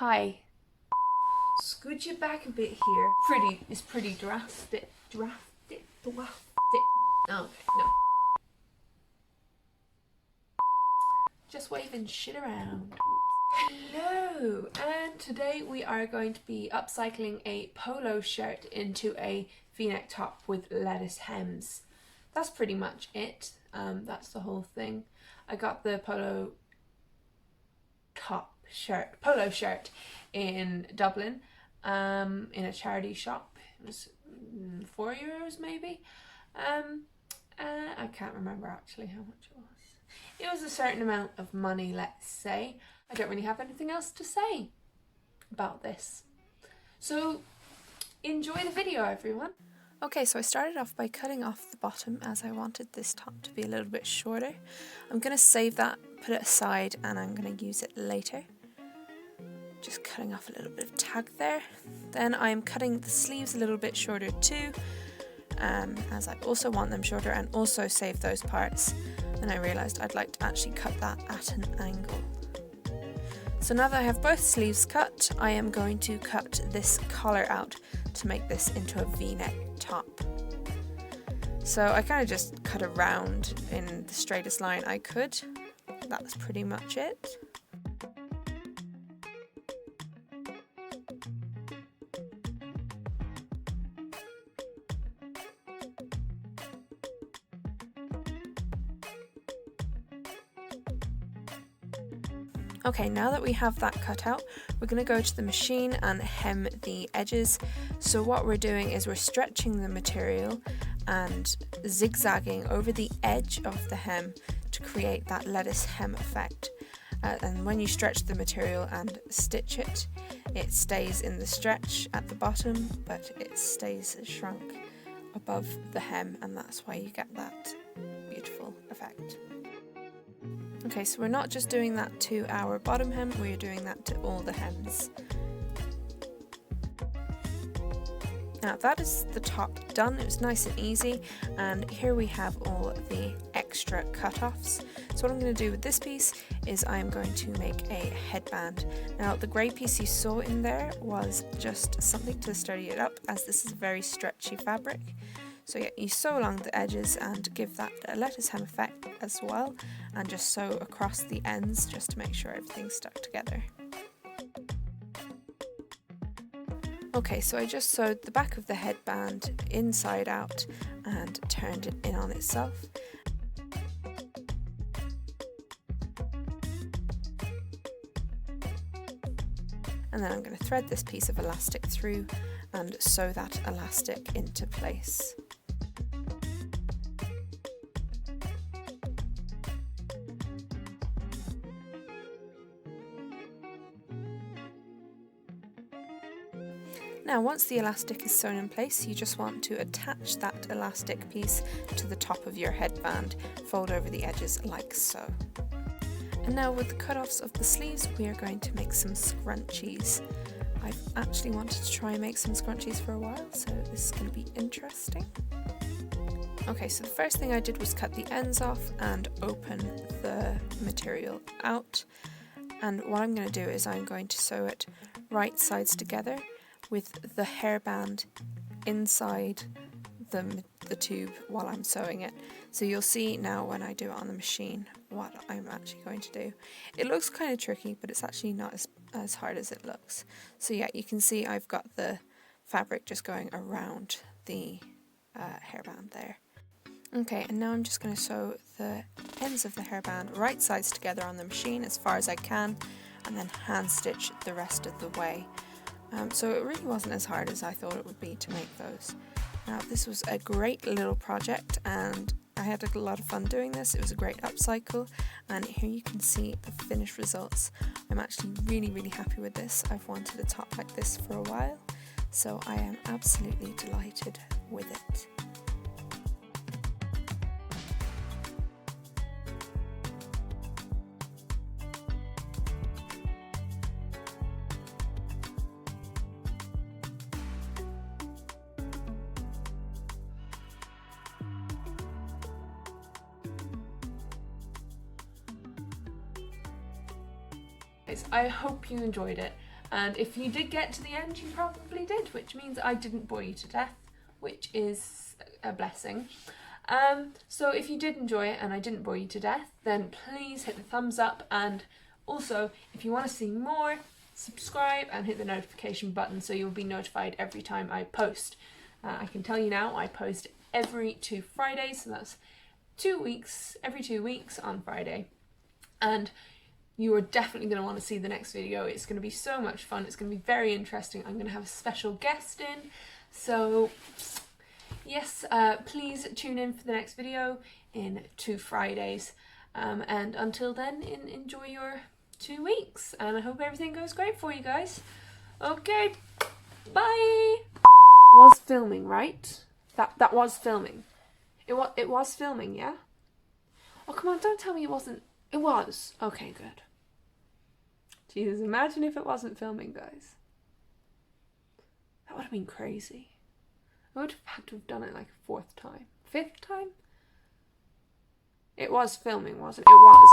Hi. Scoot you back a bit here. It's pretty drastic. Okay, no. Just waving shit around. Hello, and today we are going to be upcycling a polo shirt into a v-neck top with lettuce hems. That's pretty much it. That's the whole thing. I got the polo shirt in Dublin, in a charity shop. It was €4 maybe. I can't remember actually how much it was. It was a certain amount of money, let's say. I don't really have anything else to say about this. So enjoy the video, everyone. Okay, so I started off by cutting off the bottom as I wanted this top to be a little bit shorter. I'm going to save that, put it aside, and I'm going to use it later. Just cutting off a little bit of tag there. Then I'm cutting the sleeves a little bit shorter too, as I also want them shorter and also save those parts. And I realised I'd like to actually cut that at an angle. So now that I have both sleeves cut, I am going to cut this collar out to make this into a v-neck top. So I kind of just cut around in the straightest line I could. That's pretty much it. Okay, now that we have that cut out, we're going to go to the machine and hem the edges. So what we're doing is we're stretching the material and zigzagging over the edge of the hem to create that lettuce hem effect. And when you stretch the material and stitch it, it stays in the stretch at the bottom, but it stays shrunk above the hem, and that's why you get that beautiful effect. Okay, so we're not just doing that to our bottom hem, we're doing that to all the hems. Now that is the top done. It was nice and easy, and here we have all of the extra cut-offs. So what I'm going to do with this piece is I'm going to make a headband. Now the grey piece you saw in there was just something to sturdy it up, as this is a very stretchy fabric. So yeah, you sew along the edges and give that a lettuce hem effect as well, and just sew across the ends just to make sure everything's stuck together. Okay, so I just sewed the back of the headband inside out and turned it in on itself. And then I'm going to thread this piece of elastic through and sew that elastic into place. Now once the elastic is sewn in place, you just want to attach that elastic piece to the top of your headband, fold over the edges like so. And now with the cut-offs of the sleeves, we are going to make some scrunchies. I've actually wanted to try and make some scrunchies for a while, so this is going to be interesting. Okay, so the first thing I did was cut the ends off and open the material out. And what I'm going to do is I'm going to sew it right sides together with the hairband inside the tube while I'm sewing it. So you'll see now when I do it on the machine what I'm actually going to do. It looks kind of tricky, but it's actually not as hard as it looks. So yeah, you can see I've got the fabric just going around the hairband there. Okay, and now I'm just going to sew the ends of the hairband right sides together on the machine as far as I can, and then hand stitch the rest of the way. So it really wasn't as hard as I thought it would be to make those. Now this was a great little project and I had a lot of fun doing this. It was a great upcycle, and here you can see the finished results. I'm actually really happy with this. I've wanted a top like this for a while, so I am absolutely delighted with it. I hope you enjoyed it. And if you did get to the end, you probably did, which means I didn't bore you to death, which is a blessing. So if you did enjoy it and I didn't bore you to death, then please hit the thumbs up, and also if you want to see more, subscribe and hit the notification button so you'll be notified every time I post. I can tell you now, I post every 2 Fridays, so that's 2 weeks, every 2 weeks on Friday. And you are definitely going to want to see the next video. It's going to be so much fun. It's going to be very interesting. I'm going to have a special guest in. So yes, please tune in for the next video in 2 Fridays. And until then, enjoy your 2 weeks. And I hope everything goes great for you guys. Okay, bye. Was filming, right? That was filming. It was filming, yeah? Oh, come on, don't tell me it wasn't. It was. Okay, good. Jesus, imagine if it wasn't filming, guys. That would have been crazy. I would have had to have done it like a 4th time. 5th time? It was filming, wasn't it? It was.